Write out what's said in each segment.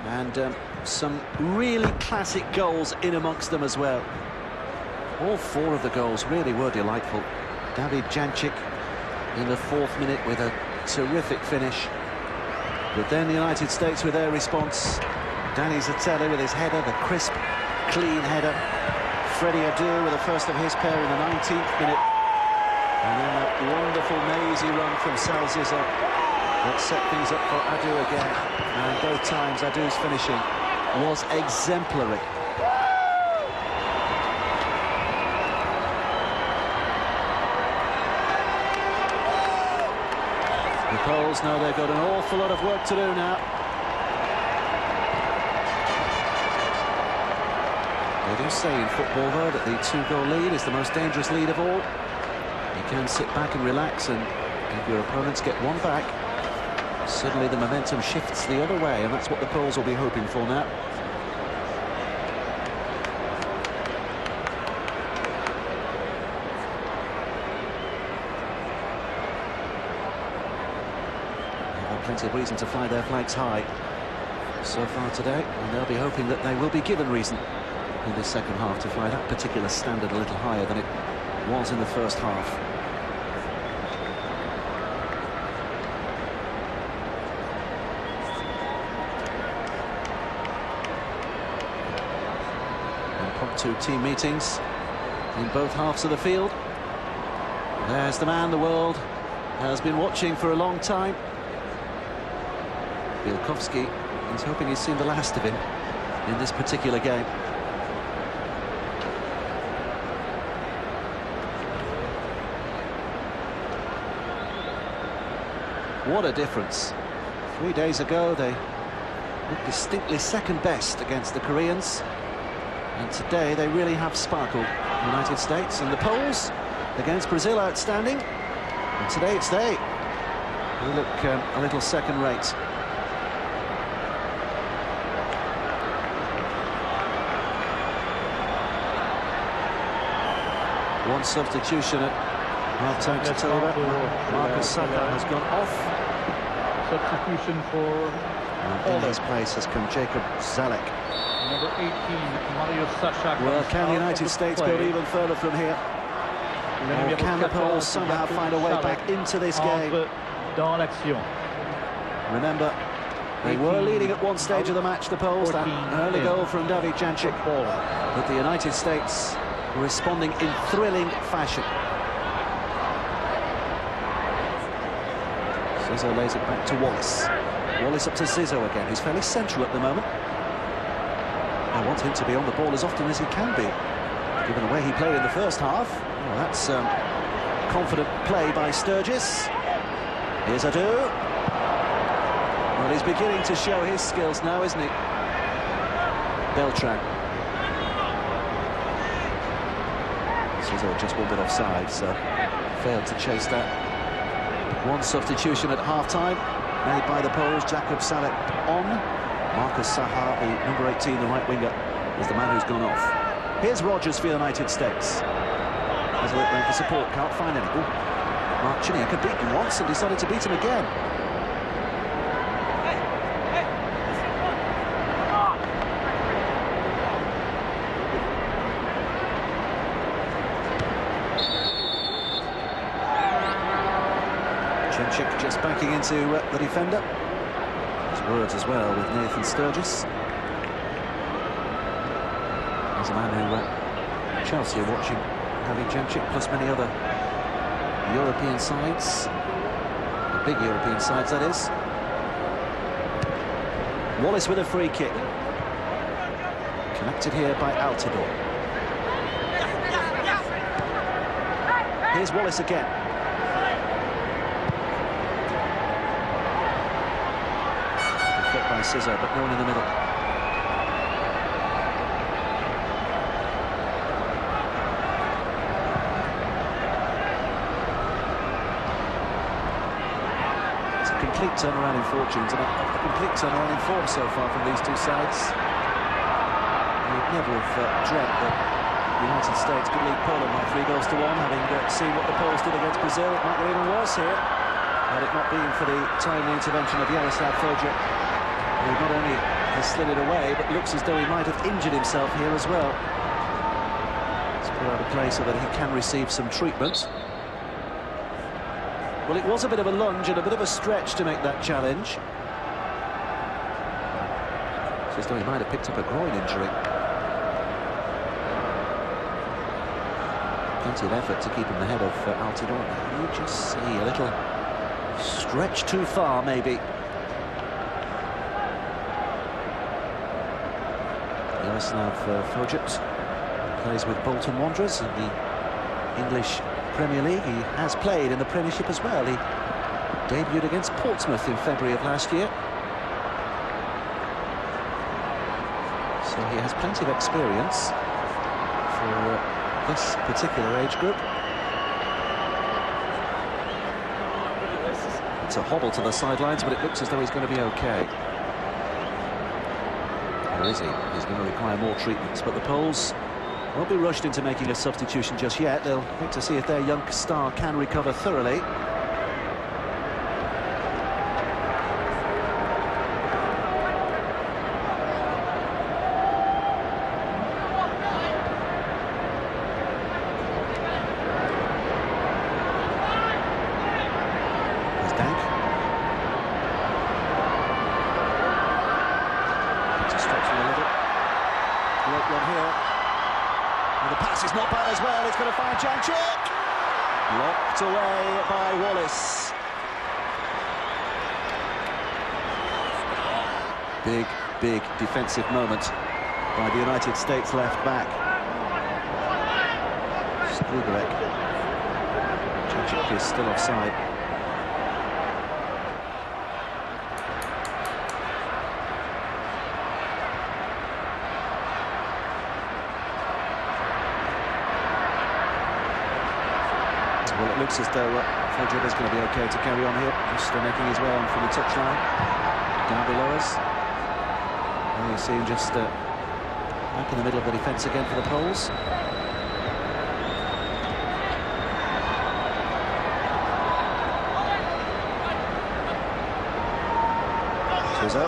And some really classic goals in amongst them as well. All four of the goals really were delightful. David Jancic in the 4th minute with a terrific finish. But then the United States with their response. Danny Zatelli with his header, the crisp, clean header. Freddie Adu with the first of his pair in the 19th minute. And then that wonderful mazy run from Salzizzo that set things up for Adu again. And both times Adu's finishing was exemplary. The Poles know they've got an awful lot of work to do now. They do say in football, though, that the 2-goal lead is the most dangerous lead of all. You can sit back and relax, and if your opponents get one back, suddenly the momentum shifts the other way, and that's what the Poles will be hoping for now. They have plenty of reason to fly their flags high so far today, and they'll be hoping that they will be given reason in this second half to fly that particular standard a little higher than it was in the first half. Impromptu team meetings in both halves of the field. There's the man the world has been watching for a long time. Bielkowski is hoping he's seen the last of him in this particular game. What a difference. 3 days ago they looked distinctly second best against the Koreans, and today they really have sparkled. The United States and the Poles against Brazil outstanding, and today it's they who look a little second rate. One substitution at half-time to Tilda. Marcus Saka has gone off. Substitution for in his place has come Jacob Zalek. Number 18, Mario Sasha. Well, can the United States go even further from here? Or can the Poles somehow find a way back into this game? Remember, they were leading at one stage of the match, the Poles. That early goal from David Jancic. But the United States responding in thrilling fashion. Zizzo lays it back to Wallace. Wallace up to Zizzo again, who's fairly central at the moment. I want him to be on the ball as often as he can be, given the way he played in the first half. Well, that's confident play by Sturgis. Here's Adu. Well, he's beginning to show his skills now, isn't he? Beltran. Zizzo just one bit offside, so failed to chase that. One substitution at half-time made by the Poles. Jacob Salek on. Marcus Saha, the number 18, the right winger, is the man who's gone off. Here's Rogers for the United States. Has a look round for support, can't find any. Mark Chiniak had beaten once and decided to beat him again. Jancic just backing into the defender. There's words as well with Nathan Sturgis. There's a man who Chelsea are watching, David Jancic, plus many other European sides. The big European sides, that is. Wallace with a free kick. Connected here by Altidore. Here's Wallace again. By Scissor, but no one in the middle. It's a complete turnaround in fortunes and a complete turnaround in form so far from these two sides. You'd never have dreamt that the United States could lead Poland by 3-1, having seen what the Poles did against Brazil. It might go even worse here, had it not been for the timely intervention of Jaroslav Fojek, who not only has slid it away, but looks as though he might have injured himself here as well. Let's put out of play so that he can receive some treatment. Well, it was a bit of a lunge and a bit of a stretch to make that challenge. It's as though he might have picked up a groin injury. Plenty of effort to keep him ahead of Altidore. You just see a little stretch too far, maybe. Jaroslav Fojut plays with Bolton Wanderers in the English Premier League. He has played in the Premiership as well. He debuted against Portsmouth in February of last year. So he has plenty of experience for this particular age group. It's a hobble to the sidelines, but it looks as though he's going to be okay. Or is he? He's going to require more treatments, but the Poles won't be rushed into making a substitution just yet. They'll wait to see if their young star can recover thoroughly. It's not bad as well. It's going to find Jančić. Locked away by Wallace. Big defensive moment by the United States left back. Strugarek. Jančić is still offside. Well, it looks as though Fojut is going to be okay to carry on here. Just making his way on from the touchline. Down below us. And you see him just back in the middle of the defence again for the Poles. Twizo.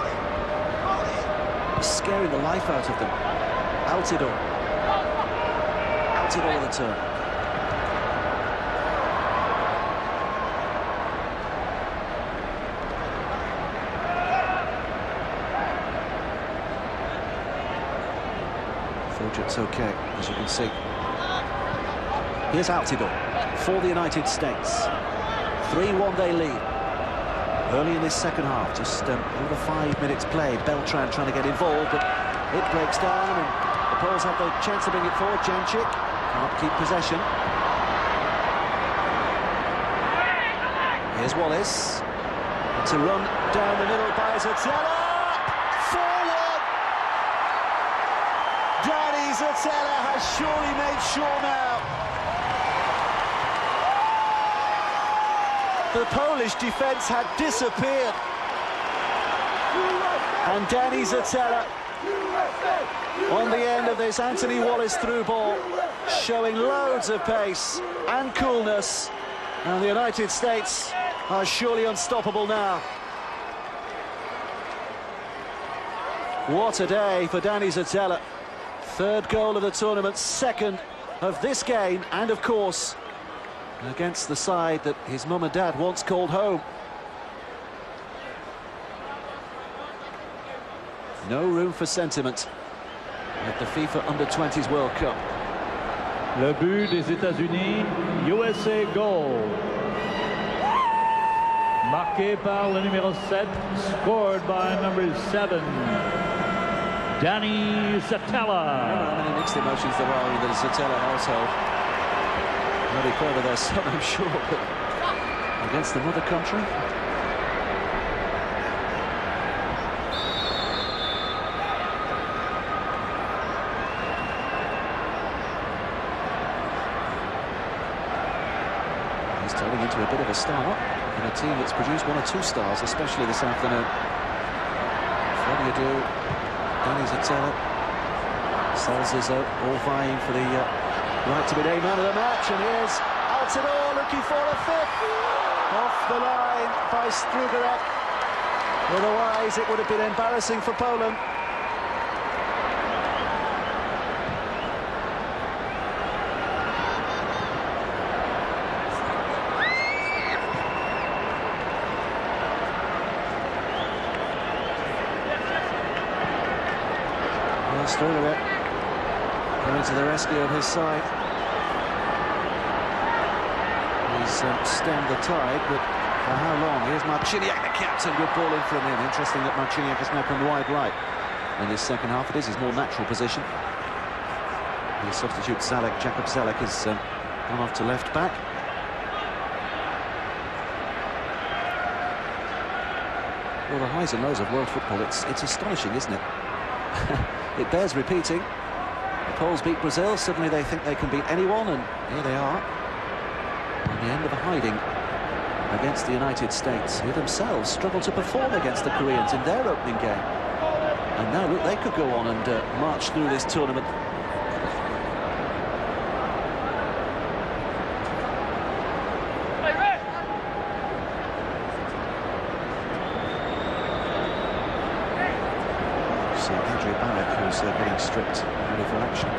Scaring the life out of them. Altidore. Altidore with the turn. Fojut's okay, as you can see. Here's Altidore for the United States. 3-1 they lead. Early in this second half, just over 5 minutes played. Beltran trying to get involved, but it breaks down, and the Poles have the chance to bring it forward. Jančić can't keep possession. Here's Wallace. It's a run down the middle by Zotella. 4-1. Dani Zotella has surely made sure now. The Polish defence had disappeared. And Dani Zotella, on the end of this Anthony Wallace through ball, showing loads of pace and coolness. And the United States are surely unstoppable now. What a day for Dani Zotella. Third goal of the tournament, second of this game, and of course, against the side that his mum and dad once called home. No room for sentiment at the FIFA Under-20s World Cup. Le but des États-Unis, USA goal. Marqué par le numéro 7, scored by number 7, Dani Zotella. How many mixed emotions there are in the Zotella household. Very proud of their son, I'm sure, but against the mother country. He's turning into a bit of a star in a team that's produced 1 or 2 stars, especially this afternoon. What do you do? Dani Zotella, Salzizzo, all vying for the right to be named man of the match, and here's Altidore looking for a 5th. Off the line by Strugarek. Otherwise, it would have been embarrassing for Poland. Well, Stoiler coming to the rescue of his side. He's stemmed the tide, but for how long? Here's Marciniak, the captain. Good ball in from him. Interesting that Marciniak has now come wide right in this second half. It is his more natural position. The substitute Jakob Zalek has gone off to left back. Well, the highs and lows of world football, it's astonishing, isn't it? It bears repeating. The Poles beat Brazil, suddenly they think they can beat anyone, and here they are. On the end of a hiding against the United States, who themselves struggled to perform against the Koreans in their opening game. And now, look, they could go on and march through this tournament. Getting stripped, ready for action.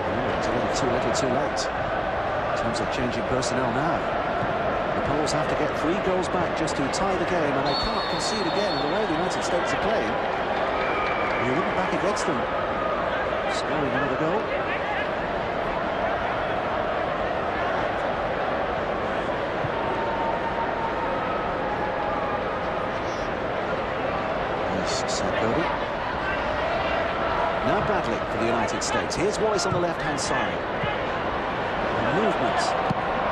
Oh, it's a little too late in terms of changing personnel now. The Poles have to get 3 goals back just to tie the game, and they cannot concede again. The way the United States are playing, you wouldn't back against them scoring another goal. Now Bradley for the United States. Here's Wallace on the left-hand side. Movement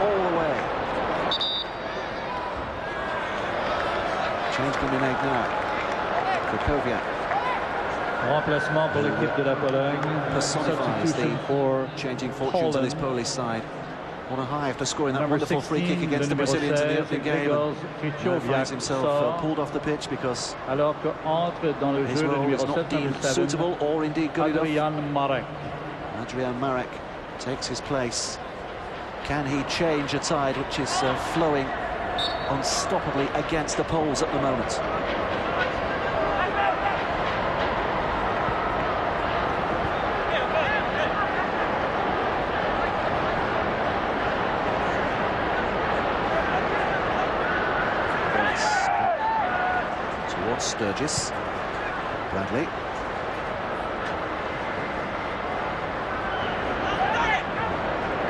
all the way. Change can be made now. Krakowiak. Remplacement pour l'équipe de la Pologne. Personifies the changing fortunes on this Polish side. On a high after scoring that wonderful free kick against the Brazilians in the opening game. Now finds himself pulled off the pitch because his role is not deemed suitable or indeed good enough. Adrian Marek takes his place. Can he change a tide which is flowing unstoppably against the Poles at the moment? Sturgis. Bradley.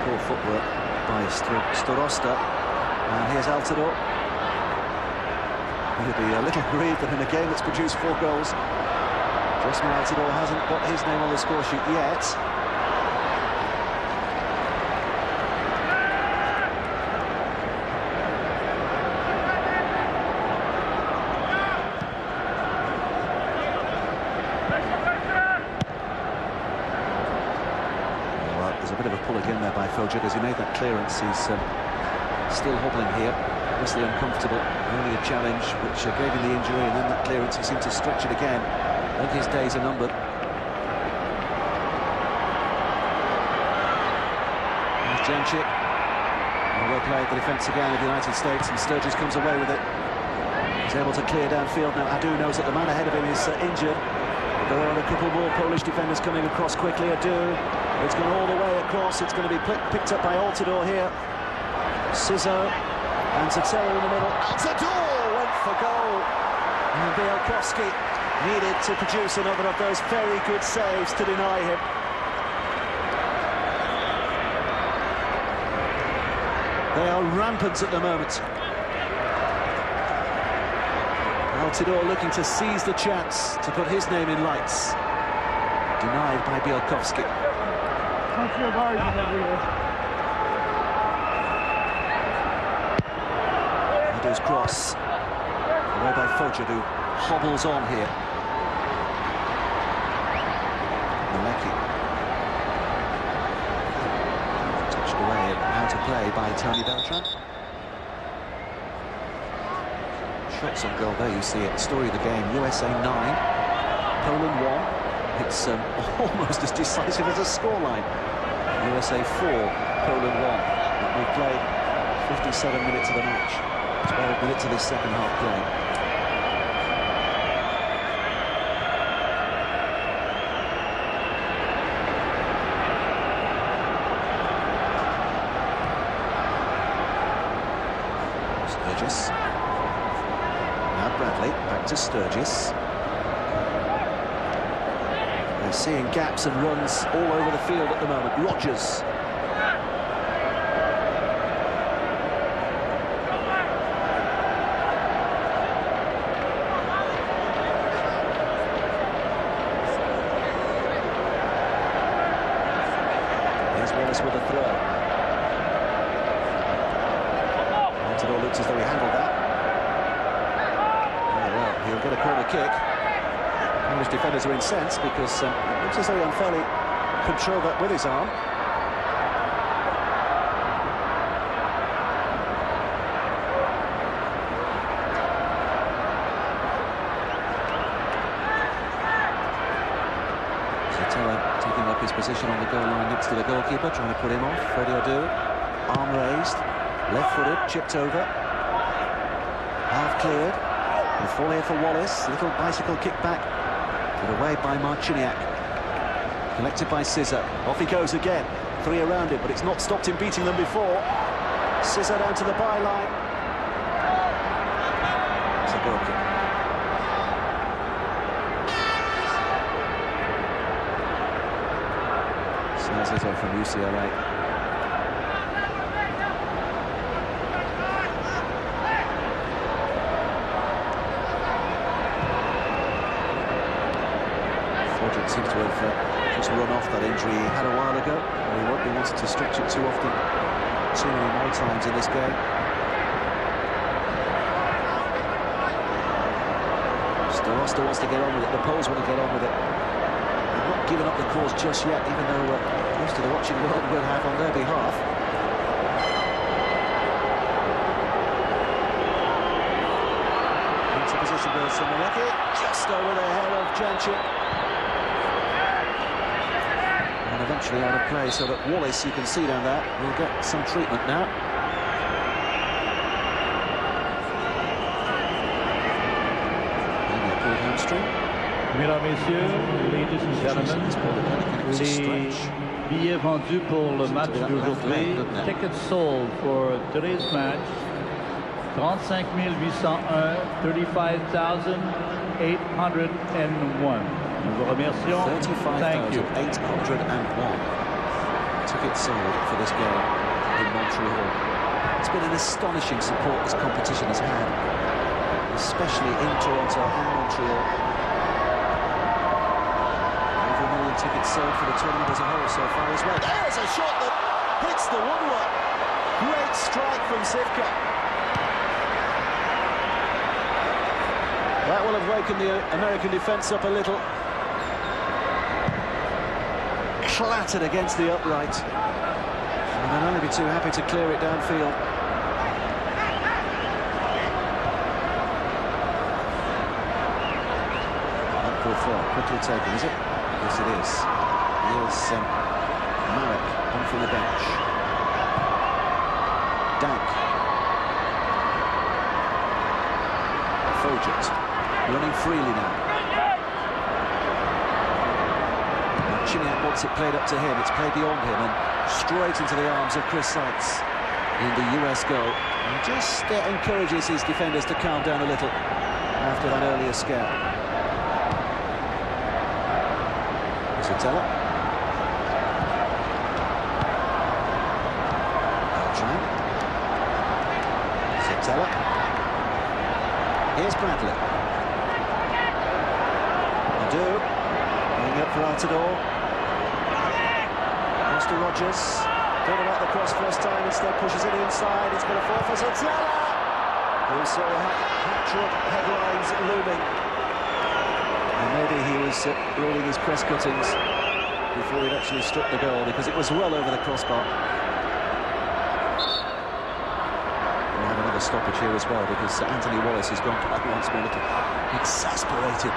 Poor footwork by Storosta. And here's Altidore. He'll be a little grieved that in a game that's produced 4 goals, Josman Altidore hasn't got his name on the score sheet yet. As he made that clearance, he's still hobbling here, obviously uncomfortable. Only a challenge which gave him the injury, and then that clearance, he seemed to stretch it again. I think his days are numbered. There's Jančić. Well played, the defence again of the United States, and Sturgis comes away with it. He's able to clear downfield now. Adu knows that the man ahead of him is injured. There are a couple more Polish defenders coming across quickly. Adu, it's gone all the way across. It's going to be picked up by Altidore here. Sizzo and Zotero in the middle. Altidore went for goal. And Bielkowski needed to produce another of those very good saves to deny him. They are rampant at the moment. Altidore looking to seize the chance to put his name in lights. Denied by Bielkowski. Adu's cross. Away by Fojer, who hobbles on here. Malecki. Touched away and out of play by Tony Beltran. Shots on goal there, you see it. Story of the game, USA 9, Poland 1. It's almost as decisive as a scoreline. USA 4, Poland 1. But we've played 57 minutes of the match. 12 minutes of this second half play. Sturgis. Now Bradley, back back to Sturgis. They're seeing gaps and runs all over the field at the moment. Rogers. Here's Wallace with a throw. It all looks as though he handled that. Oh, well, he'll get a corner kick. English defenders are incensed because it looks as though he unfairly controlled that with his arm. Sotella taking up his position on the goal line next to the goalkeeper, trying to put him off. Freddie Adu, arm raised. Left-footed, chipped over. Half cleared. The fall here for Wallace. Little bicycle kick back. Put away by Marciniak. Collected by Scissor. Off he goes again. Three around him, but it's not stopped him beating them before. Scissor down to the byline. It's a goal kick. Snares it on from UCLA. Seems to have just run off that injury he had a while ago. He won't be wanting to stretch it too often, too many more times in this game. Still wants to get on with it. The Poles want to get on with it. They've not given up the cause just yet, even though most of the watching world will have on their behalf. Into position with Simonecki, just over the head of Jančić. And eventually out of play, so that Wallace, you can see down there, will get some treatment now. Maybe a pulled hamstring. Mesdames, Messieurs, ladies and gentlemen, les billets vendus pour le match d'aujourd'hui, tickets sold for today's match, 35 801, 35,801. Nous vous remercions. Thank you. 35,801 tickets sold for this game in Montreal. It's been an astonishing support this competition has had, especially in Toronto and Montreal. Over 1 million tickets sold for the tournament as a whole so far as well. There's a shot that hits the woodwork. Great strike from Sivka. That will have wakened the American defence up a little. Clattered against the upright. And they'll only be too happy to clear it downfield. Upfield throw, quickly taken, is it? Yes, it is. Here's Marek on from the bench. Dank. Fogent running freely now. Marciniak wants it played up to him. It's played beyond him and straight into the arms of Chris Sykes in the US goal. And just encourages his defenders to calm down a little after that earlier scare. Sotella. Sotella. Here's Bradley. Adu. Going up for Altidore. Goes to Rogers. Thought about the cross first time, instead pushes it inside. It's going to fall for Sotella. Who saw hat-trick headlines looming. And maybe he was rolling his press cuttings before he'd actually struck the goal, because it was well over the crossbar. We'll have another stoppage here as well, because Anthony Wallace has gone back once more. Little exasperated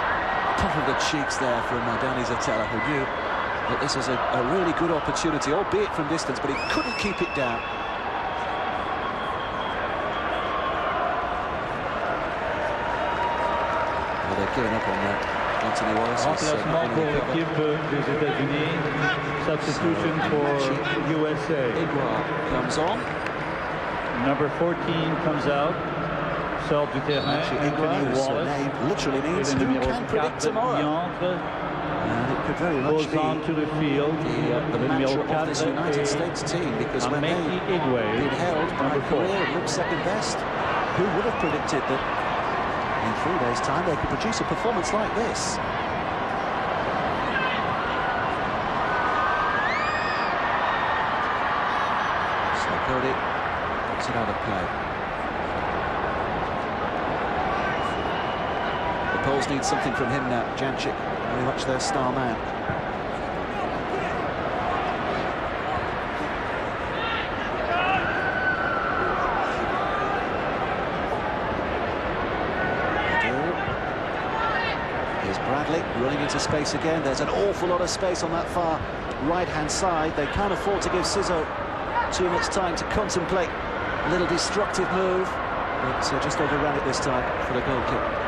puff of the cheeks there from Danny Sotella, who knew that this was a really good opportunity, albeit from distance, but he couldn't keep it down. Well, they're giving up on that. Anthony Wallace. Remplacement pour l'équipe des États-Unis. Substitution for USA. Igua comes on. Number 14 comes out. sort du terrain. His name literally means who can predict tomorrow. And it could very much be the mantra of this United States team, because when they've been held by a career and looked second best, who would have predicted that in 3 days' time they could produce a performance like this? So Cody puts it out of play. The Poles need something from him now. Jancic, very much their star man. Here's Bradley running into space again. There's an awful lot of space on that far right-hand side. They can't afford to give Sizzo too much time to contemplate a little destructive move, but just overran it this time for the goal kick.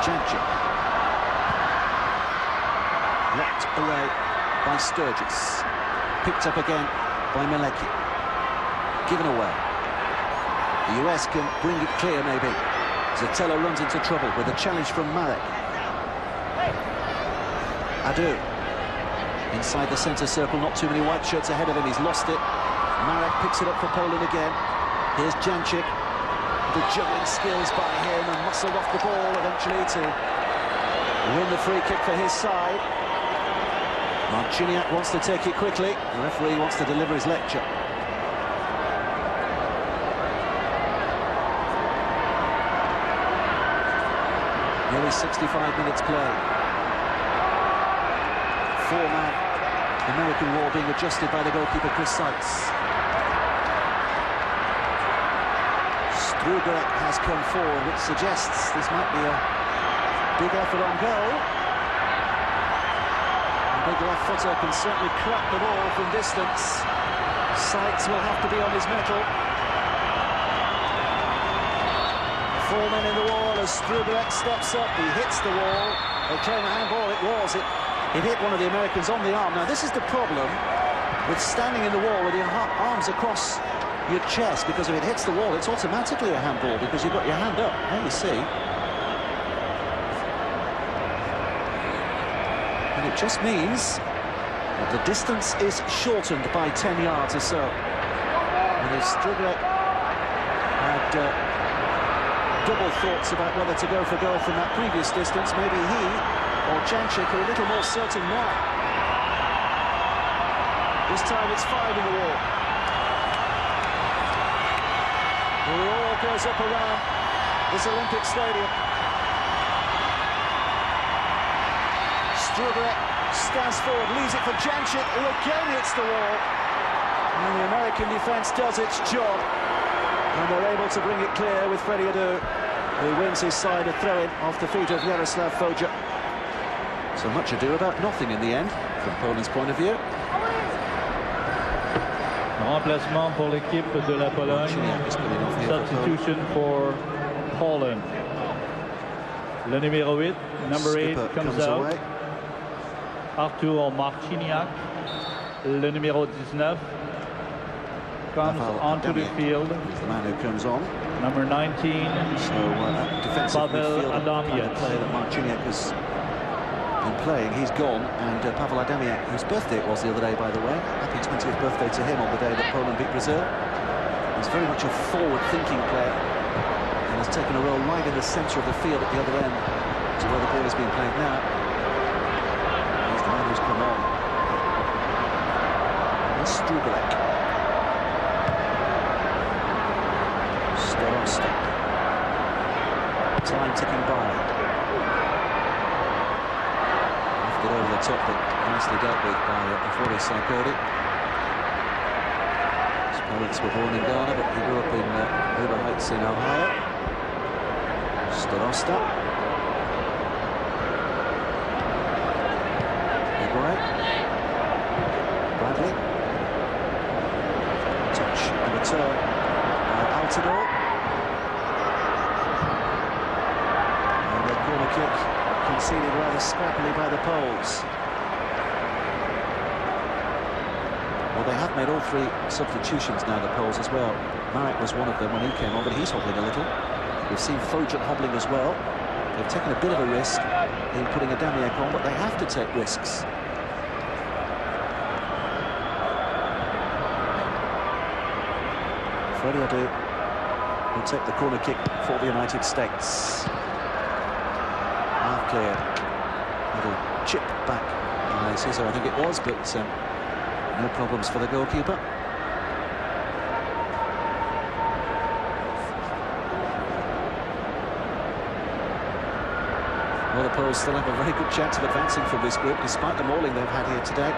Jancic. Locked away by Sturgis. Picked up again by Malecki. Given away. The US can bring it clear, maybe. Zatello runs into trouble with a challenge from Marek. Adu. Inside the centre circle, not too many white shirts ahead of him. He's lost it. Marek picks it up for Poland again. Here's Jancic. The juggling skills by him, and muscled off the ball eventually to win the free kick for his side. Marciniak wants to take it quickly. The referee wants to deliver his lecture. Nearly 65 minutes play. Four-man American wall being adjusted by the goalkeeper Chris Sykes. Strugarek has come forward, which suggests this might be a big effort on goal. The big left footer can certainly crack the ball from distance. Sykes will have to be on his mettle. Four men in the wall as Strugarek steps up. He hits the wall. They claim a handball. It was. It hit one of the Americans on the arm. Now, this is the problem with standing in the wall with your arms across your chest, because if it hits the wall, it's automatically a handball because you've got your hand up. There you see. And it just means that the distance is shortened by 10 yards or so. And if Strugarek had double thoughts about whether to go for goal from that previous distance, maybe he or Jancic are a little more certain now. This time it's 5 in the wall. The roar goes up around this Olympic Stadium. Strugarek stands forward, leaves it for Jancic, who again hits the wall. And the American defence does its job. And they're able to bring it clear with Freddie Adu, who wins his side a throw-in off the feet of Jaroslav Foja. So much ado about nothing in the end, from Poland's point of view. Remplacement pour l'équipe de la Pologne. Substitution for Poland. Le numéro 8, number 8 comes out. Away. Artur Marciniak. Le numéro 19 comes onto the field. He's the man who comes on. Number 19. So defensive midfielder player that Marciniak has been playing, he's gone, and Pavel Adamiak, whose birthday it was the other day, by the way. Happy 20th birthday to him on the day that Poland beat Brazil. He's very much a forward-thinking player and has taken a role right in the centre of the field at the other end to where the ball is being played now. He's the man who's come on. Here's Strugarek. Starosta. Time ticking by. Get over the top, but nicely dealt with by Afori Sarkodi. His parents were born in Ghana, but he grew up in Hoover Heights in Ohio. Starosta. Bradley. turn by Altidore. And the corner kick conceded rather scrappily by the Poles. Well, they have made all three substitutions now, the Poles as well. Marek was one of them when he came on, but he's hobbling a little. We've seen Fojan hobbling as well. They've taken a bit of a risk in putting Adamiak on, but they have to take risks. Freddie Adu will take the corner kick for the United States. Half cleared. Little chip back by Cesar, I think it was, but no problems for the goalkeeper. Well, the Poles still have a very good chance of advancing from this group, despite the mauling they've had here today.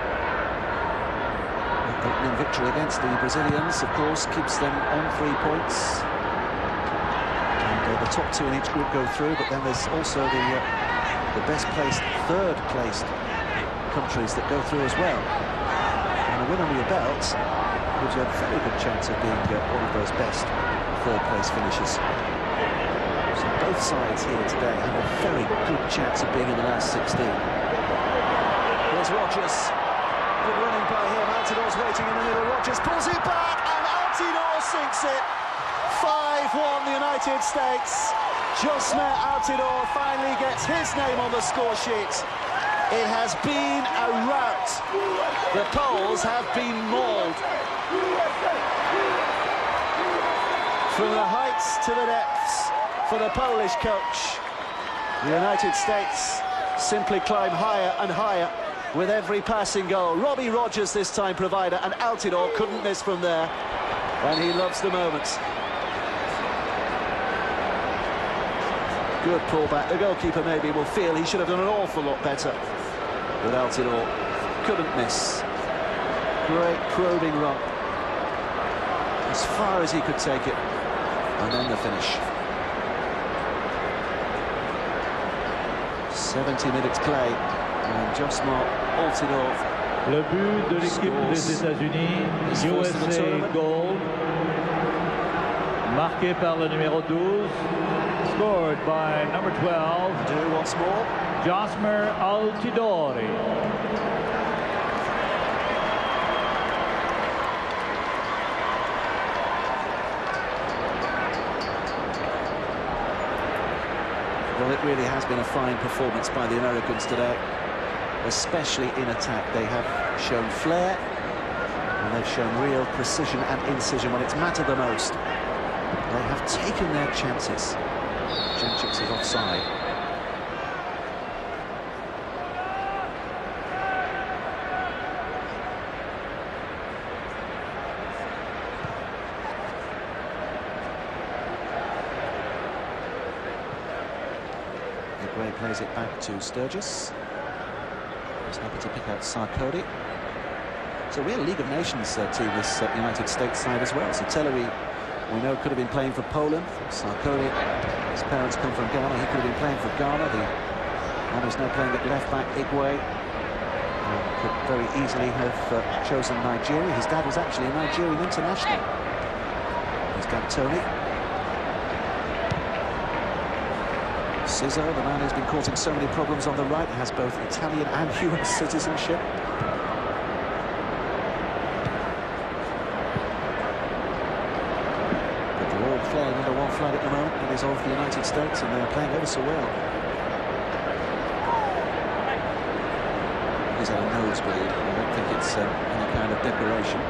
The opening victory against the Brazilians, of course, keeps them on 3 points. And the top two in each group go through, but then there's also the best-placed, third-placed countries that go through as well. And a win under your belt gives you a very good chance of being one of those best third-place finishes. So both sides here today have a very good chance of being in the last 16. Here's Rodgers. Good running by him. Altidore's waiting in the middle. Rodgers pulls it back, and Altidore sinks it. 5-1 the United States. Josmer Altidore finally gets his name on the score sheet. It has been a rout. The Poles have been mauled. From the heights to the depths for the Polish coach. The United States simply climb higher and higher with every passing goal. Robbie Rodgers this time provider, and Altidore couldn't miss from there. And he loves the moments. Good pullback. The goalkeeper maybe will feel he should have done an awful lot better. But Altidore couldn't miss. Great probing run. As far as he could take it. And then the finish. 70 minutes play. And Josmer Altidore. Le but de l'équipe des États-Unis, USA goal, marqué par le numéro 12, scored by number 12. Do once more. Josmer Altidore. Well, it really has been a fine performance by the Americans today, especially in attack. They have shown flair, and they've shown real precision and incision when it's mattered the most. They have taken their chances. Jančić is offside. Gray plays it back to Sturgis. He's happy to pick out Sarkodie. It's a real League of Nations team, this United States side as well. So Telleri, we know, could have been playing for Poland. Sarkodie, his parents come from Ghana. He could have been playing for Ghana. The man who's now playing at left back, Igwe, could very easily have chosen Nigeria. His dad was actually a Nigerian international. He's Gantoni. Cesar, the man who's been causing so many problems on the right, has both Italian and US citizenship. But they're all playing under one flag at the moment. It is of the United States, and they're playing ever so well. He's a nosebleed. I don't think it's any kind of decoration.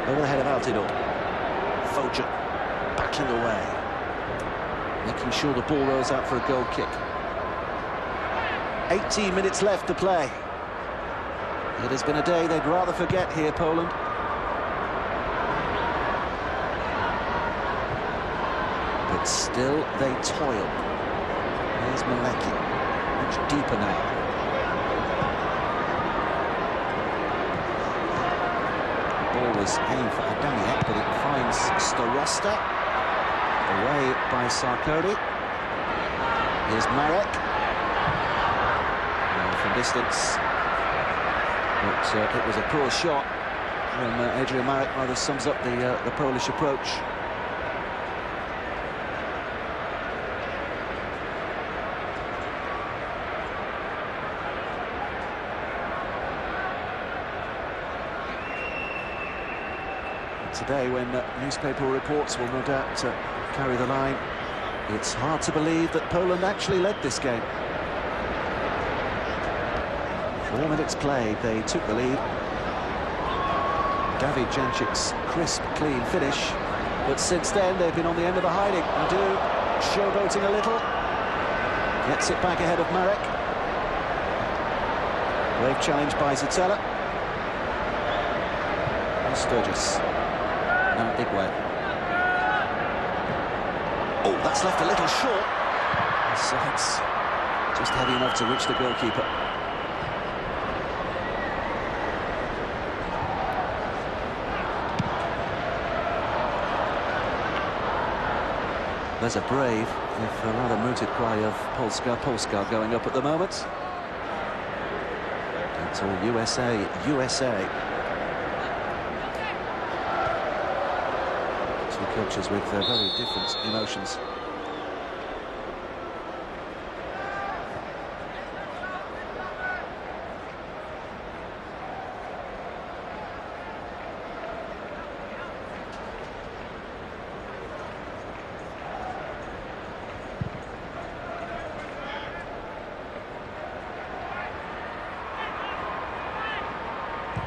Over the head of Altidore. Fojan battling away, making sure the ball rolls out for a goal kick. 18 minutes left to play. It has been a day they'd rather forget here, Poland. But still they toil. There's Malecki, much deeper now. Ball was aimed for Adamiak, but it finds Starosta. Away by Sarkodie. Here's Marek. And from distance, But it was a poor shot from Adrian Marek. Rather sums up the Polish approach. Today, when newspaper reports will no doubt carry the line, it's hard to believe that Poland actually led this game. 4 minutes played, they took the lead. David Jancik's crisp, clean finish. But since then, they've been on the end of a hiding. Adu showboating a little. Gets it back ahead of Marek. Brave challenge by Zitella. And Sturgis. Now Igwe. Oh, that's left a little short. So it's just heavy enough to reach the goalkeeper. There's a brave, if a rather mooted cry of Polska going up at the moment. It's all USA, USA. Two coaches with very different emotions.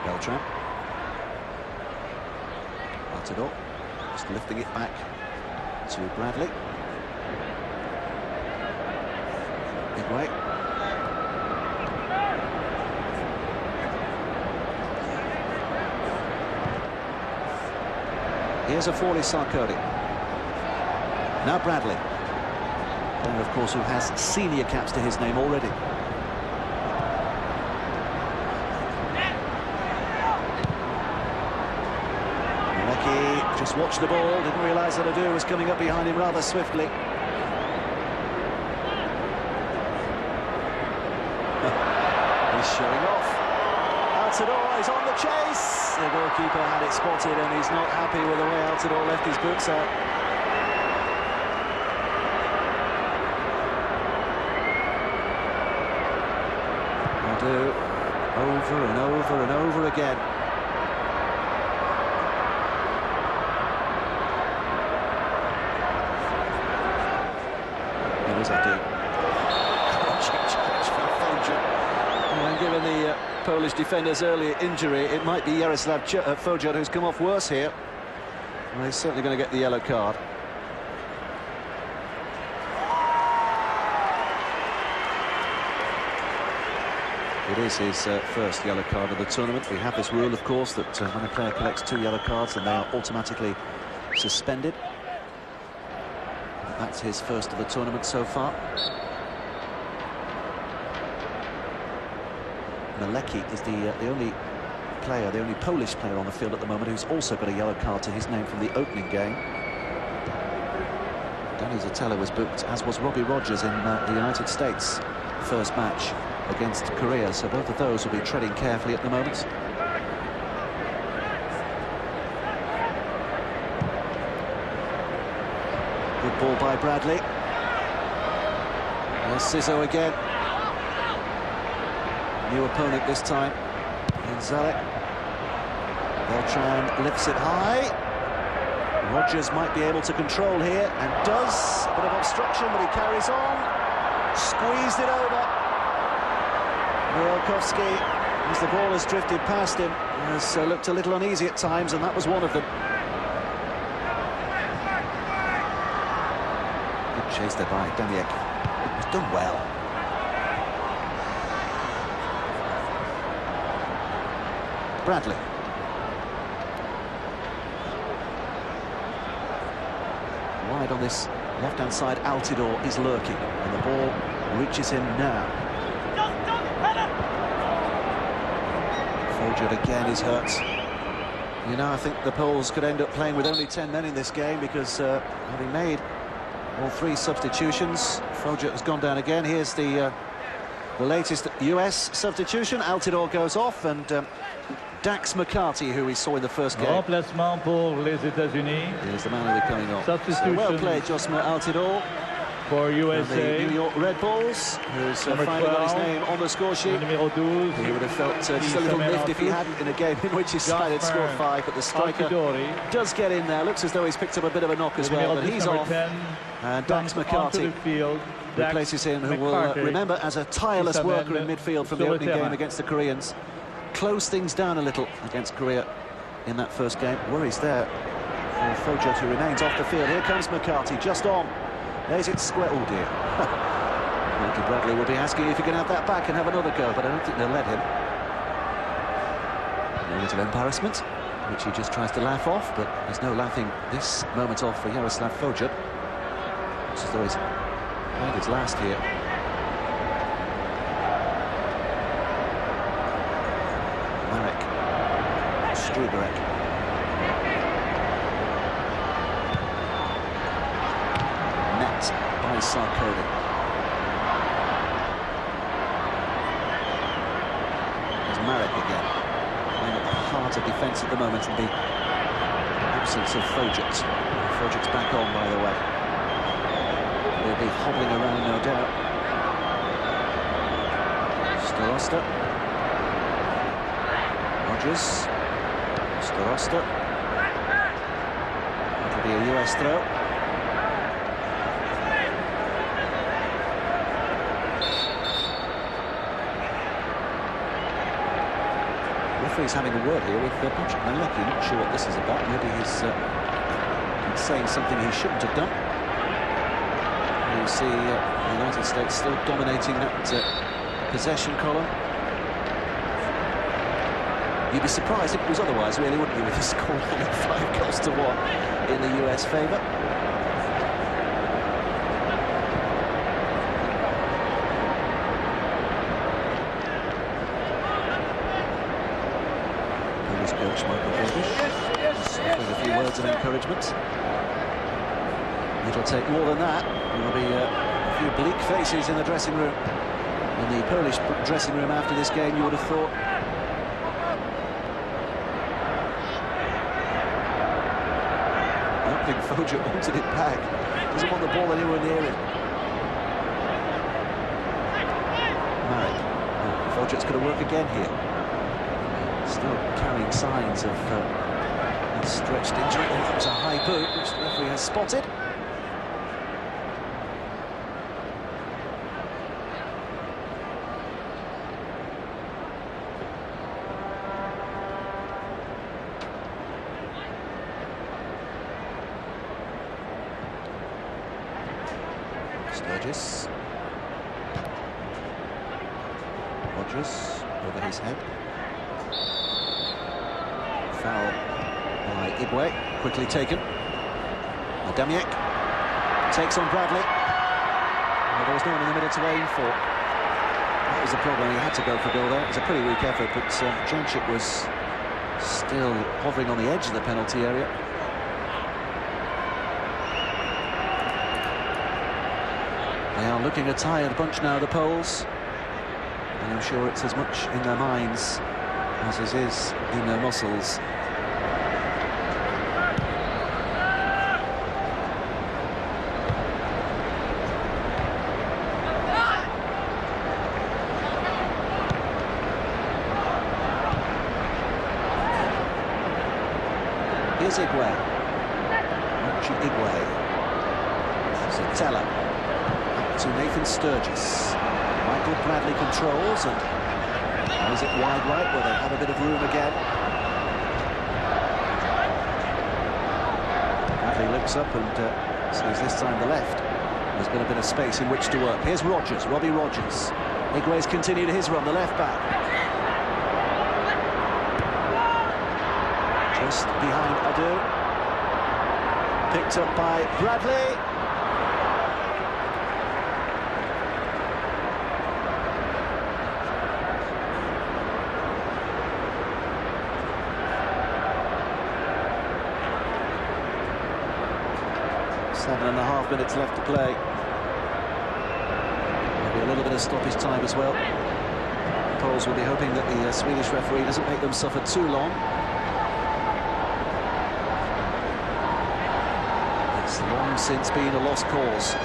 Beltran. Altidore, just lifting it back to Bradley. Igwe. Here's a Forley Sarkodi. Now Bradley. Player, of course, who has senior caps to his name already. Just watched the ball, didn't realise that Adu was coming up behind him rather swiftly. He's showing off. Altidore is on the chase. The goalkeeper had it spotted and he's not happy with the way Altidore left his boots out. Adu over and over and over again. And given the Polish defender's early injury, it might be Jaroslav Fodzior who's come off worse here. Well, he's certainly going to get the yellow card. It is his first yellow card of the tournament. We have this rule, of course, that when a player collects 2 yellow cards, then they are automatically suspended. That's his first of the tournament so far. Malecki is the only player, the only Polish player on the field at the moment who's also got a yellow card to his name from the opening game. Danny Zitella was booked, as was Robbie Rogers in the United States first match against Korea, so both of those will be treading carefully at the moment. Good ball by Bradley. There's Sizzo again. New opponent this time. Zalek. Beltran lifts it high. Rogers might be able to control here, and does. A bit of obstruction, but he carries on. Squeezed it over. Murakovsky, as the ball has drifted past him, has looked a little uneasy at times, and that was one of them. Good chase there by Damiek. He's done well. Bradley. Wide on this left-hand side, Altidore is lurking, and the ball reaches him now. Fodzior again is hurt. You know, I think the Poles could end up playing with only 10 men in this game because having made all 3 substitutions, Fodzior has gone down again. Here's the The latest US substitution, Altidore goes off, and Dax McCarty, who we saw in the first game. Remplacement pour les États-Unis. He's the man who will be coming off. Substitution. So well played, Josma Altidore. For The USA. New York Red Bulls, who's finally got his name on the score sheet. Numéro 12. He would have felt just a little miffed if he hadn't in a game in which his side had scored 5, but the striker does get in there. Looks as though he's picked up a bit of a knock as well, but he's off. And Dax McCarty replaces him, who will remember as a tireless worker in midfield from the opening game against the Koreans. Closed things down a little against Korea in that first game. Worries there for Fojut, who remains off the field. Here comes McCarty, just on. There's it square. Oh dear. Mikey Bradley will be asking if he can have that back and have another go, but I don't think they'll let him. A moment of embarrassment, which he just tries to laugh off, but there's no laughing this moment off for Jaroslav Fojut. It's as though he's played his last here. Marek Struberek. By Sarkozy. There's Marek again, playing at the heart of defence at the moment in the absence of Fojut. Fojut's back on, by the way. He'll be hobbling around, no doubt. Starosta. Rogers. Starosta. That'll be a US throw. He's having a word here with Patrick Malecki. Not sure what this is about. Maybe he's saying something he shouldn't have done. You see the United States still dominating that possession column. You'd be surprised if it was otherwise, really, wouldn't you, with the score line of 5-1 in the US favour. Coach Michael Davis with a few words of encouragement. It'll take more than that. There'll be a few bleak faces in the dressing room. In the Polish dressing room after this game, you would have thought. I don't think Fojut wanted it back. Doesn't want the ball anywhere near him. Marek. Fojut's going to work again here. Still carrying signs of a stretched injury. Oh, that was a high boot, which the referee has spotted. Sturgis. Rogers over his head. Foul by Igwe, quickly taken. Adamiek takes on Bradley. Well, there was no one in the middle to aim for. That was the problem, he had to go for goal there. It was a pretty weak effort, but Janchik was still hovering on the edge of the penalty area. They are looking a tired bunch now, the Poles. And I'm sure it's as much in their minds as it is in their muscles. Here's Igwe. Igwe. Satella. Up to Nathan Sturgis. Michael Bradley controls, and is it wide right where they have a bit of room again? Bradley looks up and sees this time the left. There's been a bit of space in which to work. Here's Rogers, Robbie Rogers. Igwe's continued his run, the left back. Just behind Adu. Picked up by Bradley. Seven and a half minutes left to play. Maybe a little little bit of stoppage time as well. The Poles will be hoping that the Swedish referee doesn't make them suffer too long. It's long since been a lost cause.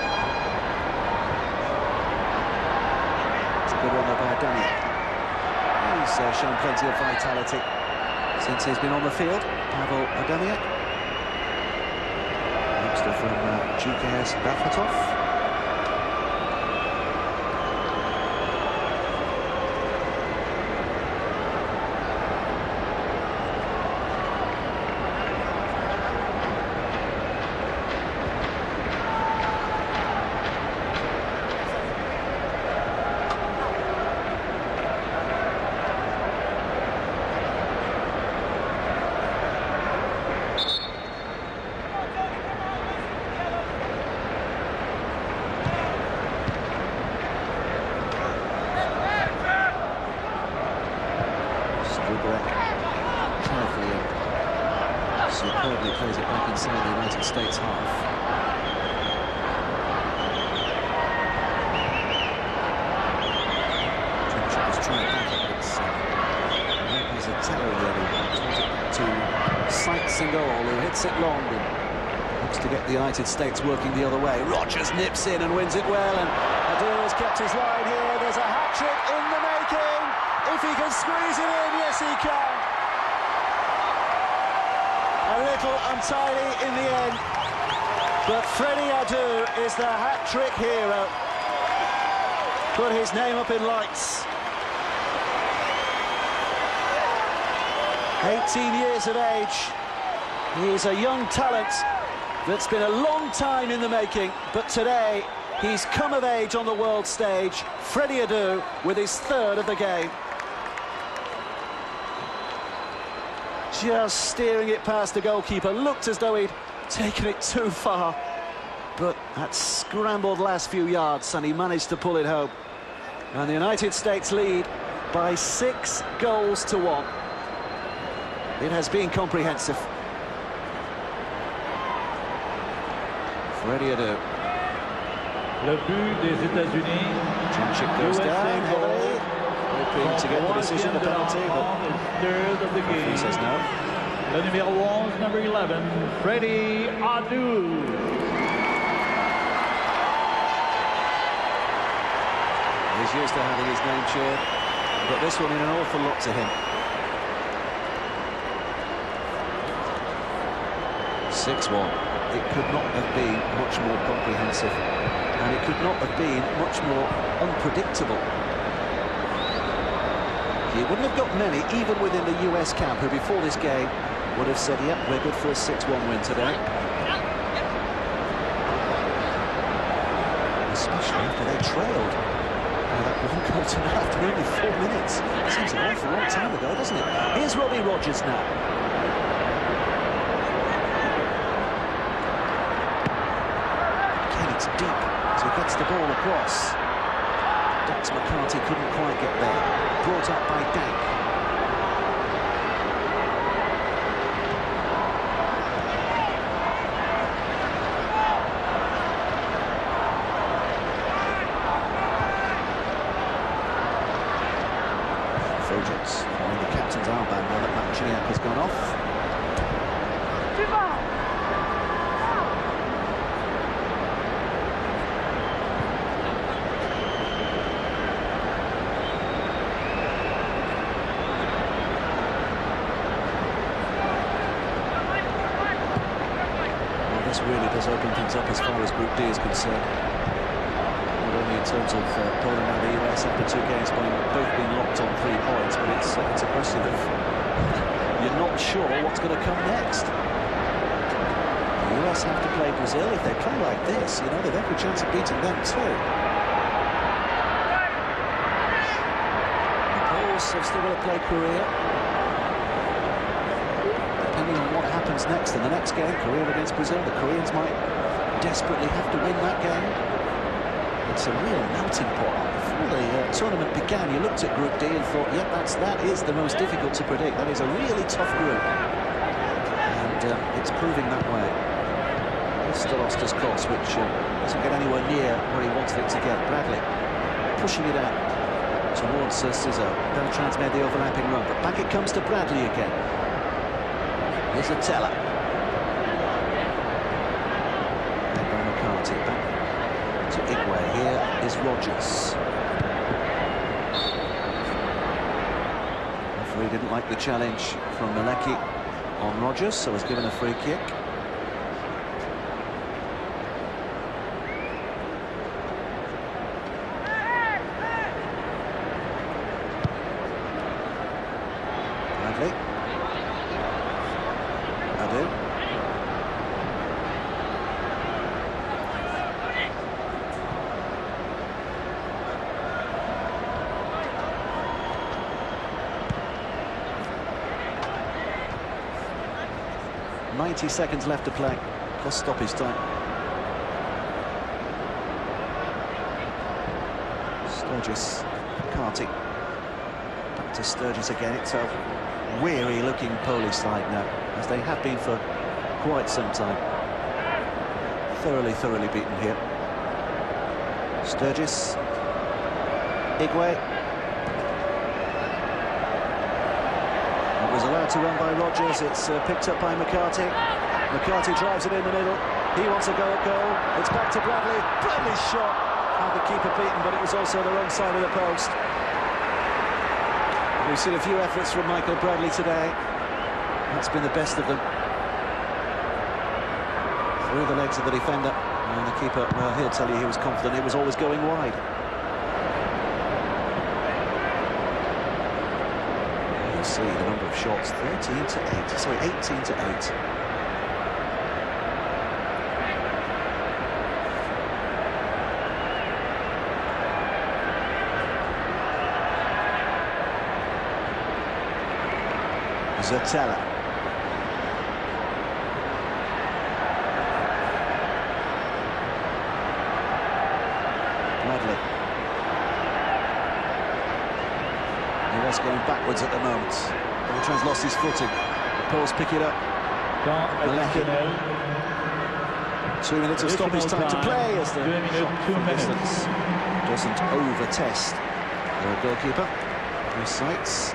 It's a good one there by Adamiak. He's shown plenty of vitality since he's been on the field. Pavel Adamiak, youngster from GKS Bafratov. Carefully and superbly plays it back inside the United States half. Jančić was trying back at it. He's a terror really. To Sykes and goal, who hits it long and looks to get the United States working the other way. Rogers nips in and wins it well, and Adu has kept his line here. There's a hat-trick in the making. If he can squeeze it in, yes he can. A little untidy in the end, but Freddie Adu is the hat-trick hero. Put his name up in lights. 18 years of age. He's a young talent that's been a long time in the making, but today he's come of age on the world stage. Freddie Adu with his third of the game. Just steering it past the goalkeeper. Looked as though he'd taken it too far, but that scrambled last few yards and he managed to pull it home. And the United States lead by 6 goals to 1. It has been comprehensive. Freddie Adu. Le but des États-Unis. Jančić goes down heavily, hoping to get the decision, the penalty, but third of the game. he says no. Le numéro 11, number 11, Freddie Adu. He's used to having his name cheered, but this one in an awful lot to him. 6-1. It could not have been much more comprehensive, and it could not have been much more unpredictable. You wouldn't have got many, even within the US camp, who before this game would have said, yep, we're good for a 6-1 win today. Especially after they trailed. That one goal to after only 4 minutes. Seems an awful long time ago, doesn't it? Here's Robbie Rogers now. Again, it's deep, so he gets the ball across. Dax McCarty couldn't quite get there. Brought up by Dank. Frojets wearing the captain's armband now that Maciejak has gone off. This really does open things up as far as Group D is concerned. Not only in terms of Poland and the US after 2 games both being locked on 3 points, but it's a question of you're not sure what's going to come next. The US have to play Brazil. If they play like this, you know, they've every chance of beating them too. The Poles have still got to play Korea. Depending on what happens next in the next game, Korea against Brazil, the Koreans might desperately have to win that game. It's a real melting pot. Before the tournament began, you looked at Group D and thought, yep, that is the most difficult to predict. That is a really tough group. And it's proving that way. It's Stolostas Kos, which doesn't get anywhere near where he wanted it to get. Bradley pushing it out towards Cizo. Beltran's made the overlapping run, but back it comes to Bradley again. Here's Atella. McCarthy back to Igwe. Here is Rogers. The referee didn't like the challenge from Maleki on Rogers, so was given a free kick. Bradley. Adu. .90 seconds left to play, plus stoppage time. Sturgis, McCarthy. Back to Sturgis again. It's a weary-looking Polish side now, as they have been for quite some time. Thoroughly beaten here. Sturgis. Igwe. Was allowed to run by Rogers. It's picked up by McCarthy. McCarthy drives it in the middle. He wants a go at goal. It's back to Bradley. Bradley's shot had the keeper beaten, but it was also the wrong side of the post. We've seen a few efforts from Michael Bradley today. That's been the best of them. Through the legs of the defender. And the keeper, well, he'll tell you he was confident it was always going wide. See the number of shots, 13 to 8, sorry, 18 to 8. Zatella. Bradley. He was going backwards at the moment. Beltran's lost his footing. The Poles pick it up. 2 minutes of stoppage time to play as the distance doesn't over-test the goalkeeper. His sights.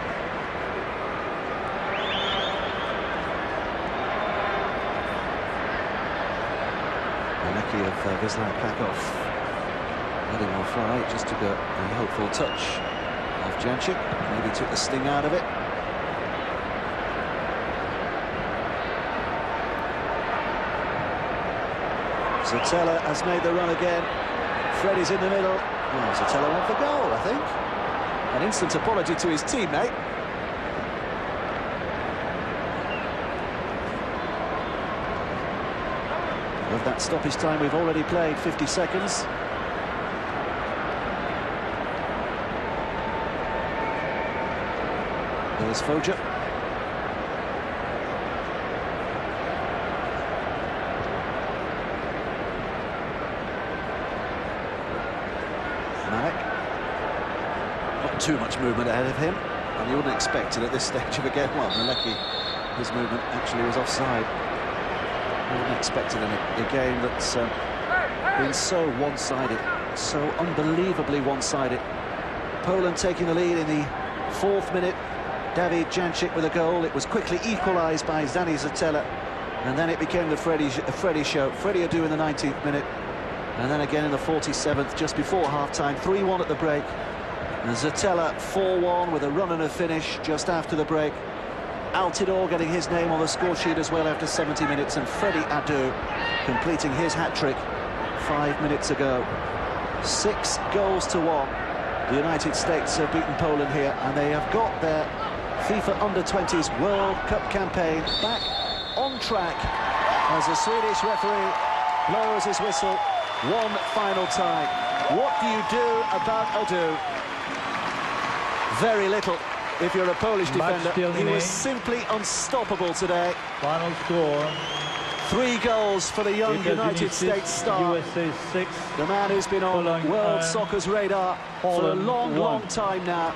Maleki of Wisla Krakow letting one fly, just took a hopeful touch of Jančić, maybe took the sting out of it. Zatella has made the run again. Freddie's in the middle. Well, Zatella went for goal, I think. An instant apology to his teammate. With that stoppage time, we've already played 50 seconds. There's Foja. Not too much movement ahead of him, and you wouldn't expect it at this stage of a game. Well, Maleki, his movement actually was offside. You wouldn't expect it in a game that's been so one-sided, so unbelievably one-sided. Poland taking the lead in the 4th minute. Dawid Jančić with a goal. It was quickly equalised by Zani Zatella, and then it became the Freddie show. Freddie Adu in the 19th minute, and then again in the 47th, just before half-time. 3-1 at the break. And Zatella 4-1 with a run and a finish just after the break. Altidore getting his name on the score sheet as well after 70 minutes, and Freddie Adu completing his hat-trick 5 minutes ago. 6 goals to 1. The United States have beaten Poland here, and they have got their FIFA Under-20s World Cup campaign back on track as the Swedish referee blows his whistle one final time. What do you do about Adu? Very little if you're a Polish defender. He was simply unstoppable today. Final score. 3 goals for the young United States star. USA 6. The man who's been on world soccer's radar for a long time now.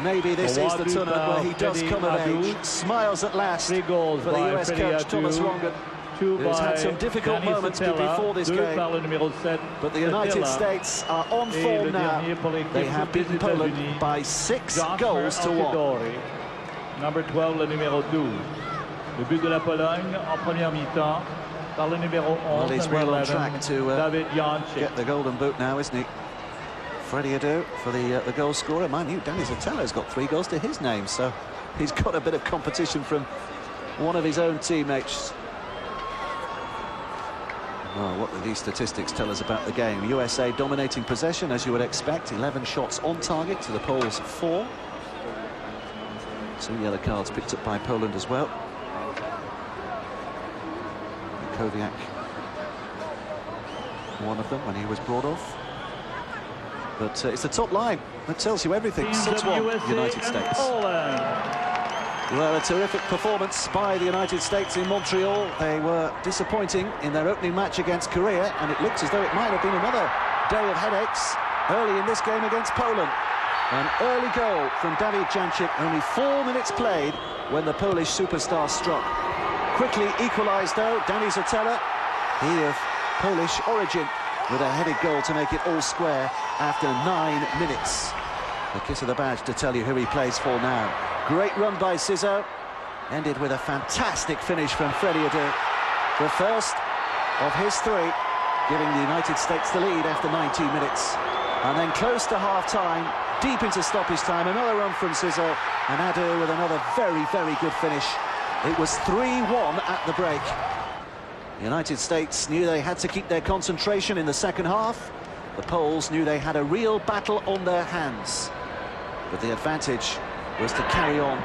Maybe this is the tournament where he does come of age. Smiles at last 3 goals for the US coach, Thomas Rongen. who's had some difficult moments before this game. But the United States are on form now. They have beaten Poland by 6 goals to 1. Number 12, le numéro 12. Le but de la Pologne en première mi-temps par le numéro 11. Well, he's well on track to David Jančík. get the golden boot now, isn't he? Freddie Adu for the goal scorer. Mind you, Danny Zatella's got 3 goals to his name, so he's got a bit of competition from one of his own teammates. Well, what do these statistics tell us about the game? USA dominating possession, as you would expect. 11 shots on target to the Poles' 4. 2 yellow cards picked up by Poland as well. Kowiak, one of them when he was brought off. But it's the top line that tells you everything. 6-1 United States. Well, a terrific performance by the United States in Montreal. They were disappointing in their opening match against Korea, and it looked as though it might have been another day of headaches early in this game against Poland. An early goal from David Jančík, only 4 minutes played when the Polish superstar struck. Quickly equalised though, Danny Zatella, he of Polish origin, with a headed goal to make it all square after 9 minutes. The kiss of the badge to tell you who he plays for now. Great run by Sizzo, ended with a fantastic finish from Freddie Adu. The first of his 3, giving the United States the lead after 19 minutes. And then close to half-time, deep into stoppage time, another run from Sizzo, and Adu with another very, very good finish. It was 3-1 at the break. The United States knew they had to keep their concentration in the second half. The Poles knew they had a real battle on their hands. But the advantage was to carry on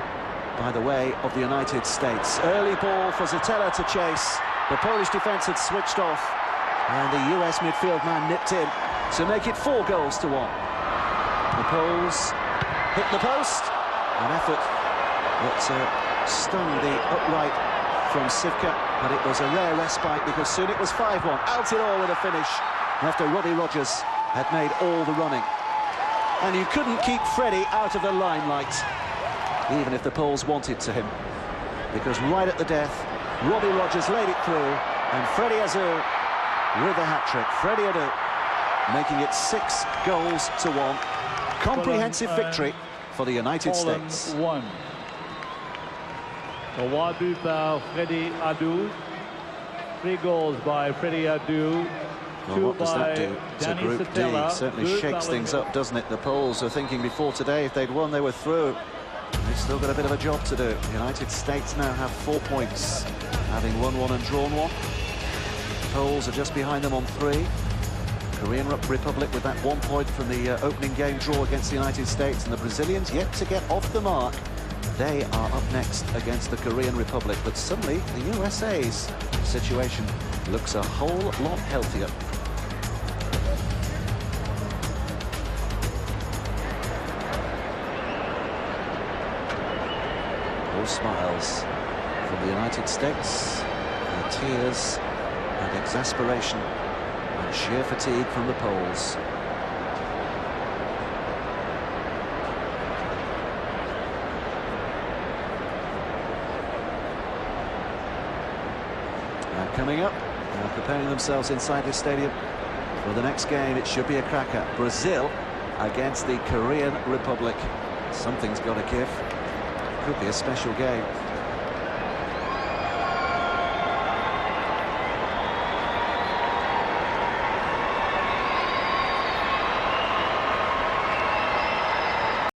by the way of the United States. Early ball for Zatella to chase. The Polish defence had switched off, and the US midfield man nipped in to make it 4 goals to 1. The Poles hit the post, an effort that stung the upright from Sivka, but it was a rare respite because soon it was 5-1. Altidore with a finish after Robbie Rogers had made all the running. And you couldn't keep Freddie out of the limelight, even if the Poles wanted to him, because right at the death, Robbie Rogers laid it through, and Freddie Adu with the hat-trick. Freddie Adu making it 6 goals to 1. Comprehensive victory for the United States. 1. 3 buts par Freddie Adu. 3 goals by Freddie Adu. Well, what does that do to Group D? Certainly shakes things up, doesn't it? The Poles are thinking before today, if they'd won, they were through. They've still got a bit of a job to do. The United States now have 4 points, having won 1 and drawn 1. The Poles are just behind them on 3. Korean Republic with that 1 point from the opening game draw against the United States, and the Brazilians yet to get off the mark. They are up next against the Korean Republic, but suddenly the USA's situation looks a whole lot healthier. All smiles from the United States, and tears and exasperation and sheer fatigue from the Poles. Coming up, preparing themselves inside this stadium for the next game. It should be a cracker. Brazil against the Korean Republic. Something's got to give. Could be a special game.